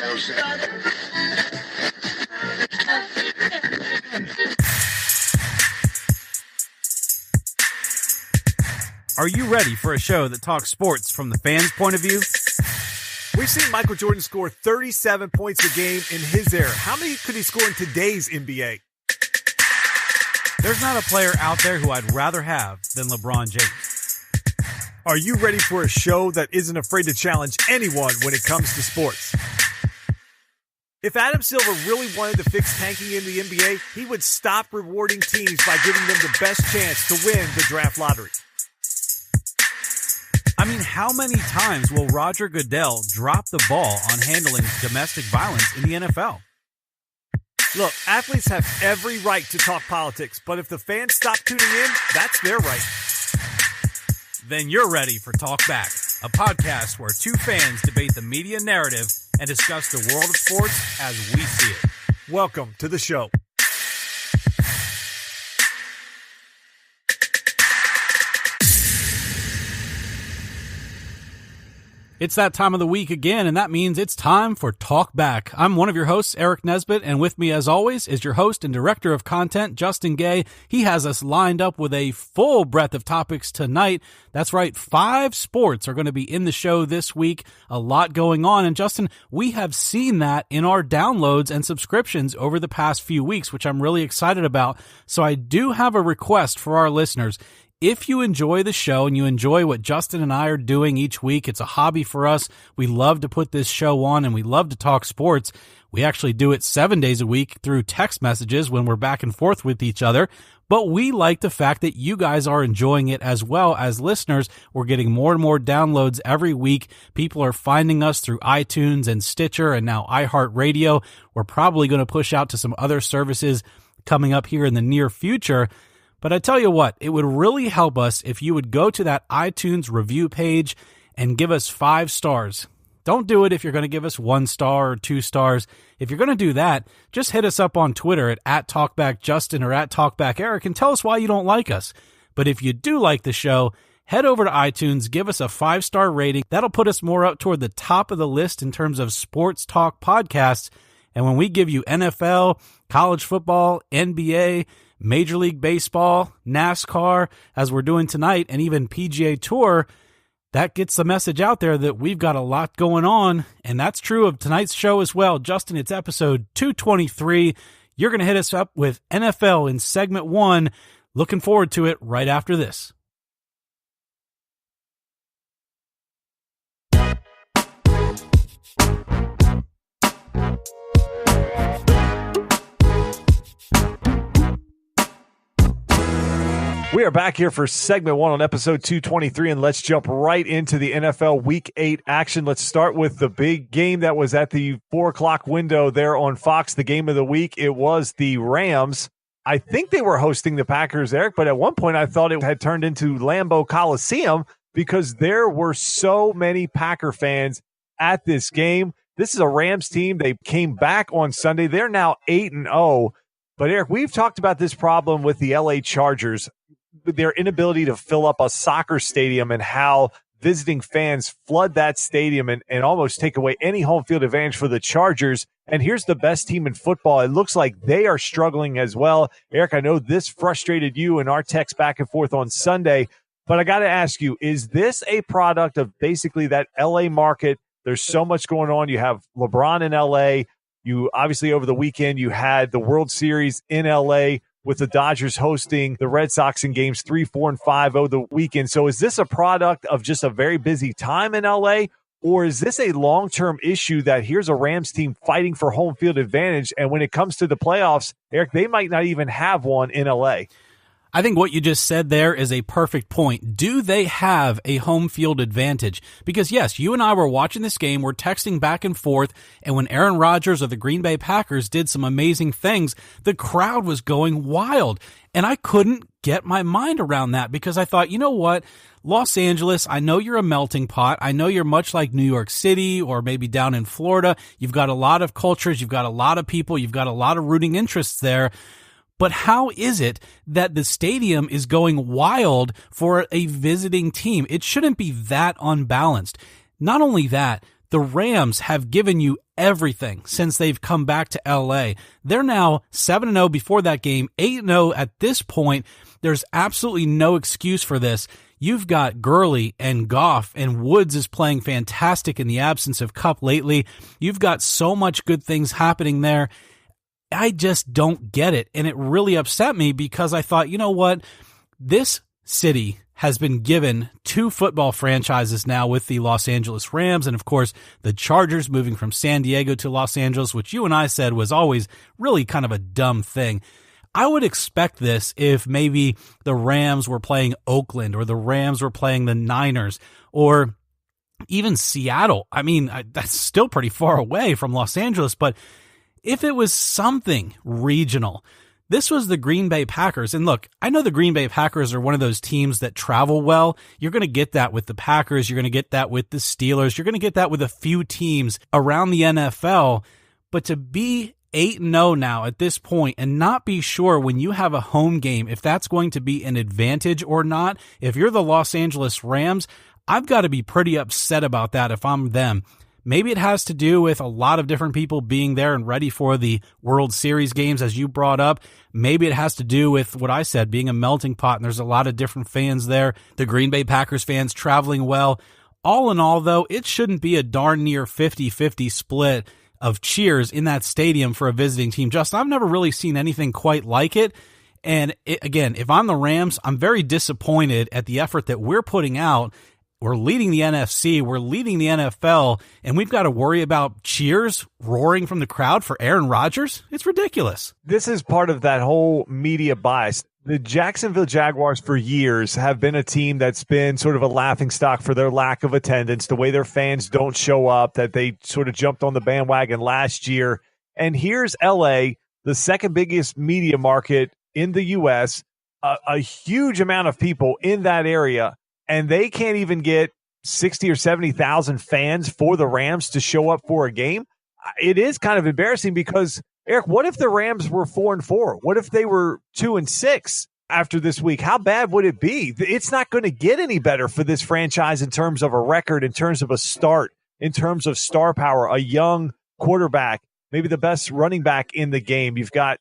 Are you ready for a show that talks sports from the fans' point of view? We've seen Michael Jordan score 37 points a game in his era. How many could he score in today's NBA? There's not a player out there who I'd rather have than LeBron James. Are you ready for a show that isn't afraid to challenge anyone when it comes to sports? If Adam Silver really wanted to fix tanking in the NBA, he would stop rewarding teams by giving them the best chance to win the draft lottery. I mean, how many times will Roger Goodell drop the ball on handling domestic violence in the NFL? Look, athletes have every right to talk politics, but if the fans stop tuning in, that's their right. Then you're ready for Talk Back, a podcast where two fans debate the media narrative and discuss the world of sports as we see it. Welcome to the show. It's that time of the week again, and that means it's time for Talk Back. I'm one of your hosts, Eric Nesbit, and with me, as always, is your host and director of content, Justin Gay. He has us lined up with a full breadth of topics tonight. That's right, 5 sports are going to be in the show this week. A lot going on, and Justin, we have seen that in our downloads and subscriptions over the past few weeks, which I'm really excited about. So I do have a request for our listeners. If you enjoy the show and you enjoy what Justin and I are doing each week, it's a hobby for us. We love to put this show on and we love to talk sports. We actually do it 7 days a week through text messages when we're back and forth with each other. But we like the fact that you guys are enjoying it as well as listeners. We're getting more and more downloads every week. People are finding us through iTunes and Stitcher and now iHeartRadio. We're probably going to push out to some other services coming up here in the near future. But I tell you what, it would really help us if you would go to that iTunes review page and give us 5 stars. Don't do it if you're going to give us 1 star or 2 stars. If you're going to do that, just hit us up on Twitter at TalkbackJustin or at TalkbackEric and tell us why you don't like us. But if you do like the show, head over to iTunes, give us a 5-star rating. That'll put us more up toward the top of the list in terms of sports talk podcasts. And when we give you NFL, college football, NBA, Major League Baseball, NASCAR, as we're doing tonight, and even PGA Tour, that gets the message out there that we've got a lot going on, and that's true of tonight's show as well. Justin, it's episode 223. You're going to hit us up with NFL in segment 1. Looking forward to it right after this. We are back here for segment 1 on episode 223, and let's jump right into the NFL Week 8 action. Let's start with the big game that was at the 4 o'clock window there on Fox, the game of the week. It was the Rams. I think they were hosting the Packers, Eric, but at one point I thought it had turned into Lambeau Coliseum because there were so many Packer fans at this game. This is a Rams team. They came back on Sunday. They're now 8-0. But, Eric, we've talked about this problem with the LA Chargers, their inability to fill up a soccer stadium and how visiting fans flood that stadium and almost take away any home field advantage for the Chargers. And here's the best team in football. It looks like they are struggling as well. Eric, I know this frustrated you in our text back and forth on Sunday, but I got to ask you, is this a product of basically that LA market? There's so much going on. You have LeBron in LA. You obviously over the weekend, you had the World Series in LA with the Dodgers hosting the Red Sox in games 3, 4, and 5 over the weekend. So is this a product of just a very busy time in LA, or is this a long-term issue that here's a Rams team fighting for home field advantage, and when it comes to the playoffs, Eric, they might not even have one in LA? I think what you just said there is a perfect point. Do they have a home field advantage? Because yes, you and I were watching this game, we're texting back and forth, and when Aaron Rodgers of the Green Bay Packers did some amazing things, the crowd was going wild. And I couldn't get my mind around that because I thought, you know what? Los Angeles, I know you're a melting pot. I know you're much like New York City or maybe down in Florida. You've got a lot of cultures, you've got a lot of people, you've got a lot of rooting interests there. But how is it that the stadium is going wild for a visiting team? It shouldn't be that unbalanced. Not only that, The Rams have given you everything since they've come back to LA. They're now 7-0 before that game, 8-0 at this point. There's absolutely no excuse for this. You've got Gurley and Goff, and Woods is playing fantastic in the absence of Kupp lately. You've got so much good things happening there. I just don't get it. And it really upset me because I thought, you know what? This city has been given two football franchises now with the Los Angeles Rams and, of course, the Chargers moving from San Diego to Los Angeles, which you and I said was always really kind of a dumb thing. I would expect this if maybe the Rams were playing Oakland or the Rams were playing the Niners or even Seattle. I mean, that's still pretty far away from Los Angeles, but if it was something regional, this was the Green Bay Packers. And look, I know the Green Bay Packers are one of those teams that travel well. You're going to get that with the Packers. You're going to get that with the Steelers. You're going to get that with a few teams around the NFL. But to be 8-0 now at this point and not be sure when you have a home game if that's going to be an advantage or not, if you're the Los Angeles Rams, I've got to be pretty upset about that if I'm them. Maybe it has to do with a lot of different people being there and ready for the World Series games, as you brought up. Maybe it has to do with what I said, being a melting pot, and there's a lot of different fans there. The Green Bay Packers fans traveling well. All in all, though, it shouldn't be a darn near 50-50 split of cheers in that stadium for a visiting team. Justin, I've never really seen anything quite like it. And again, if I'm the Rams, I'm very disappointed at the effort that we're putting out. We're leading the NFC, we're leading the NFL, and we've got to worry about cheers roaring from the crowd for Aaron Rodgers? It's ridiculous. This is part of that whole media bias. The Jacksonville Jaguars for years have been a team that's been sort of a laughingstock for their lack of attendance, the way their fans don't show up, that they sort of jumped on the bandwagon last year. And here's LA, the second biggest media market in the U.S., a huge amount of people in that area, and they can't even get 60 or 70,000 fans for the Rams to show up for a game. It is kind of embarrassing because, Eric, what if the Rams were 4-4? What if they were 2-6 after this week? How bad would it be? It's not going to get any better for this franchise in terms of a record, in terms of a start, in terms of star power, a young quarterback, maybe the best running back in the game. You've got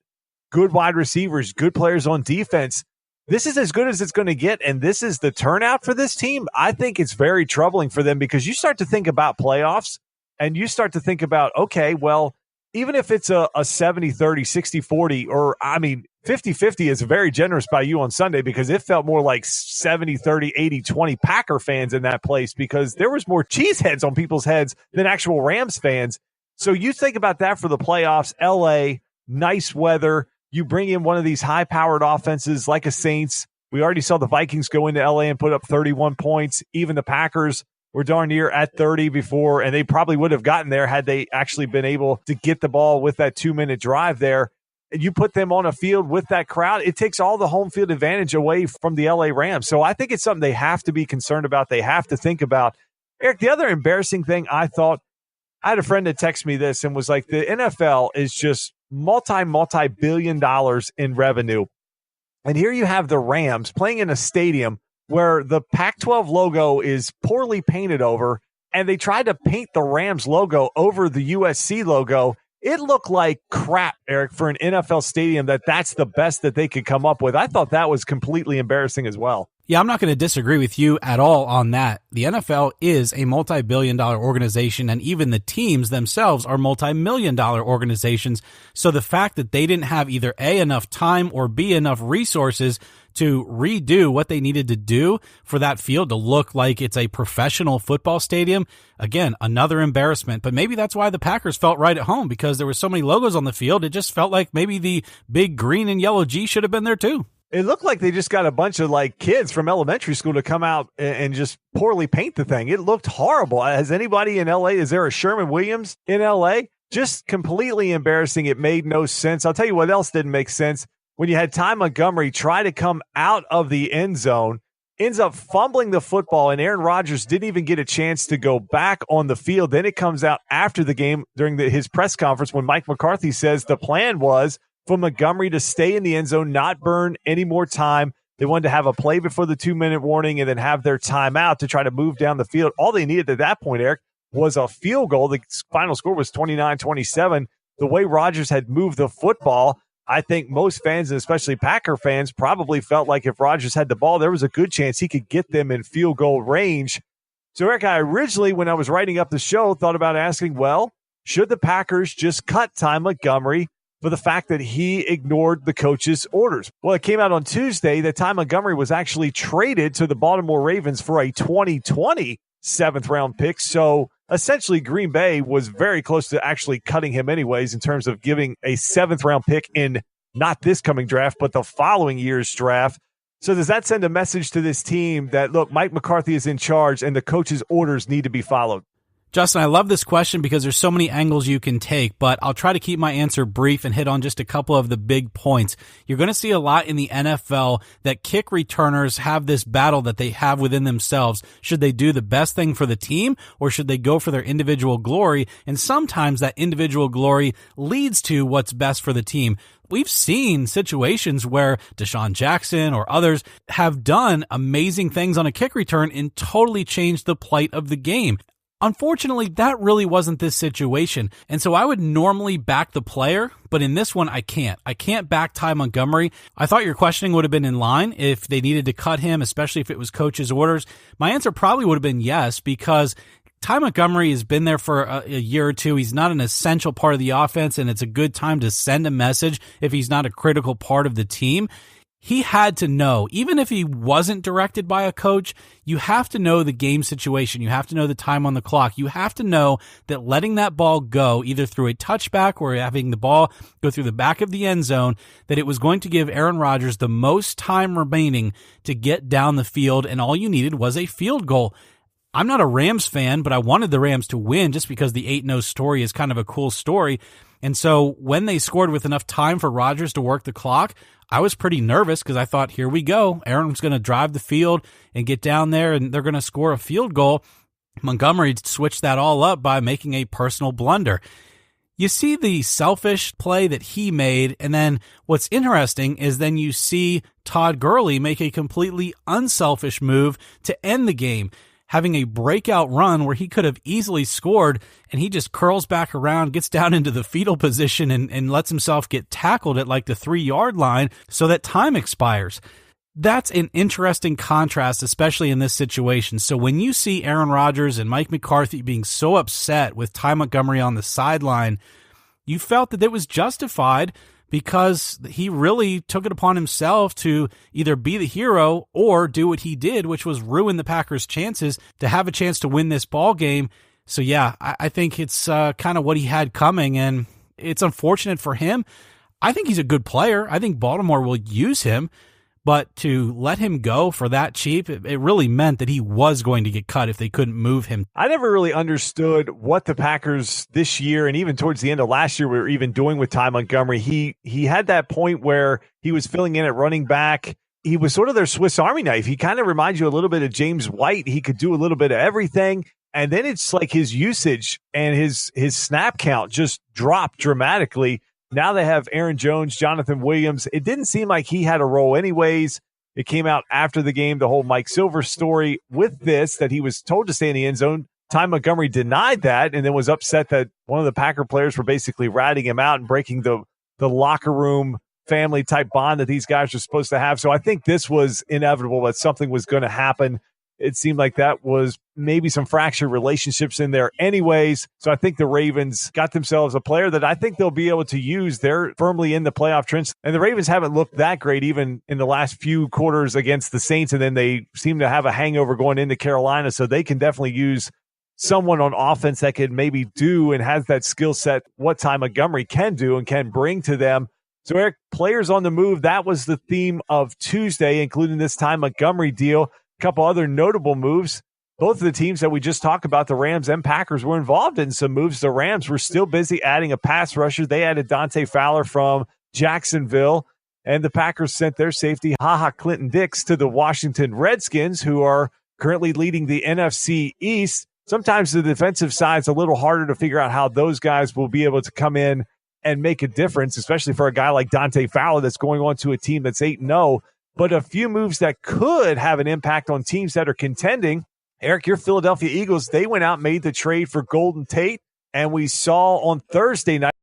good wide receivers, good players on defense. This is as good as it's going to get, and this is the turnout for this team. I think it's very troubling for them because you start to think about playoffs, and you start to think about, okay, well, even if it's a 70-30, 60-40, or, 50-50 is very generous by you on Sunday because it felt more like 70-30, 80-20 Packer fans in that place because there was more cheeseheads on people's heads than actual Rams fans. So you think about that for the playoffs, LA, nice weather. You bring in one of these high-powered offenses like a Saints. We already saw the Vikings go into L.A. and put up 31 points. Even the Packers were darn near at 30 before, and they probably would have gotten there had they actually been able to get the ball with that 2-minute drive there. And you put them on a field with that crowd, it takes all the home field advantage away from the L.A. Rams. So I think it's something they have to be concerned about. They have to think about. Eric, the other embarrassing thing I thought, I had a friend that texted me this and was like, the NFL is just multi-billion dollars in revenue. And here you have the Rams playing in a stadium where the Pac-12 logo is poorly painted over, and they tried to paint the Rams logo over the USC logo. It looked like crap, Eric, for an NFL stadium that's the best that they could come up with. I thought that was completely embarrassing as well. Yeah, I'm not going to disagree with you at all on that. The NFL is a multi-billion-dollar organization, and even the teams themselves are multi-million-dollar organizations. So the fact that they didn't have either A, enough time, or B, enough resources to redo what they needed to do for that field to look like it's a professional football stadium, again, another embarrassment. But maybe that's why the Packers felt right at home, because there were so many logos on the field. It just felt like maybe the big green and yellow G should have been there too. It looked like they just got a bunch of kids from elementary school to come out and just poorly paint the thing. It looked horrible. Has anybody in LA, is there a Sherman-Williams in LA? Just completely embarrassing. It made no sense. I'll tell you what else didn't make sense. When you had Ty Montgomery try to come out of the end zone, ends up fumbling the football, and Aaron Rodgers didn't even get a chance to go back on the field. Then it comes out after the game during his press conference when Mike McCarthy says the plan was for Montgomery to stay in the end zone, not burn any more time. They wanted to have a play before the 2-minute warning and then have their timeout to try to move down the field. All they needed at that point, Eric, was a field goal. The final score was 29-27. The way Rodgers had moved the football, I think most fans, and especially Packer fans, probably felt like if Rodgers had the ball, there was a good chance he could get them in field goal range. So, Eric, I originally, when I was writing up the show, thought about asking, well, should the Packers just cut Ty Montgomery for the fact that he ignored the coach's orders? Well, it came out on Tuesday that Ty Montgomery was actually traded to the Baltimore Ravens for a 2020 seventh-round pick. So, essentially, Green Bay was very close to actually cutting him anyways in terms of giving a seventh-round pick in not this coming draft, but the following year's draft. So does that send a message to this team that, look, Mike McCarthy is in charge and the coach's orders need to be followed? Justin, I love this question because there's so many angles you can take, but I'll try to keep my answer brief and hit on just a couple of the big points. You're going to see a lot in the NFL that kick returners have this battle that they have within themselves. Should they do the best thing for the team or should they go for their individual glory? And sometimes that individual glory leads to what's best for the team. We've seen situations where Hue Jackson or others have done amazing things on a kick return and totally changed the plight of the game. Unfortunately, that really wasn't this situation, and so I would normally back the player, but in this one, I can't. I can't back Ty Montgomery. I thought your questioning would have been in line if they needed to cut him, especially if it was coach's orders. My answer probably would have been yes, because Ty Montgomery has been there for a year or two. He's not an essential part of the offense, and it's a good time to send a message if he's not a critical part of the team. He had to know, even if he wasn't directed by a coach, you have to know the game situation. You have to know the time on the clock. You have to know that letting that ball go, either through a touchback or having the ball go through the back of the end zone, that it was going to give Aaron Rodgers the most time remaining to get down the field, and all you needed was a field goal. I'm not a Rams fan, but I wanted the Rams to win just because the 8-0 story is kind of a cool story. And so when they scored with enough time for Rodgers to work the clock, I was pretty nervous because I thought, here we go. Aaron's going to drive the field and get down there, and they're going to score a field goal. Montgomery switched that all up by making a personal blunder. You see the selfish play that he made, and then what's interesting is then you see Todd Gurley make a completely unselfish move to end the game, having a breakout run where he could have easily scored, and he just curls back around, gets down into the fetal position, and lets himself get tackled at like the 3-yard line so that time expires. That's an interesting contrast, especially in this situation. So when you see Aaron Rodgers and Mike McCarthy being so upset with Ty Montgomery on the sideline, you felt that it was justified because he really took it upon himself to either be the hero or do what he did, which was ruin the Packers' chances to have a chance to win this ball game. So yeah, I think it's kind of what he had coming, and it's unfortunate for him. I think he's a good player. I think Baltimore will use him, but to let him go for that cheap, it really meant that he was going to get cut if they couldn't move him. I never really understood what the Packers this year and even towards the end of last year were even doing with Ty Montgomery. He had that point where he was filling in at running back. He was sort of their Swiss Army knife. He kind of reminds you a little bit of James White. He could do a little bit of everything. And then it's like his usage and his snap count just dropped dramatically. Now they have Aaron Jones, Jonathan Williams. It didn't seem like he had a role anyways. It came out after the game, the whole Mike Silver story with this, that he was told to stay in the end zone. Ty Montgomery denied that and then was upset that one of the Packer players were basically ratting him out and breaking the locker room family type bond that these guys are supposed to have. So I think this was inevitable that something was going to happen. It seemed like that was maybe some fractured relationships in there anyways. So I think the Ravens got themselves a player that I think they'll be able to use. They're firmly in the playoff trench. And the Ravens haven't looked that great even in the last few quarters against the Saints. And then they seem to have a hangover going into Carolina. So they can definitely use someone on offense that can maybe do and has that skill set, what Ty Montgomery can do and can bring to them. So Eric, players on the move, that was the theme of Tuesday, including this Ty Montgomery deal. A couple other notable moves. Both of the teams that we just talked about, the Rams and Packers, were involved in some moves. The Rams were still busy adding a pass rusher. They added Dante Fowler from Jacksonville, and the Packers sent their safety, Clinton Dix, to the Washington Redskins, who are currently leading the NFC East. Sometimes the defensive side's a little harder to figure out how those guys will be able to come in and make a difference, especially for a guy like Dante Fowler that's going on to a team that's 8-0. But a few moves that could have an impact on teams that are contending Eric, your Philadelphia Eagles, they went out and made the trade for Golden Tate, and we saw on Thursday night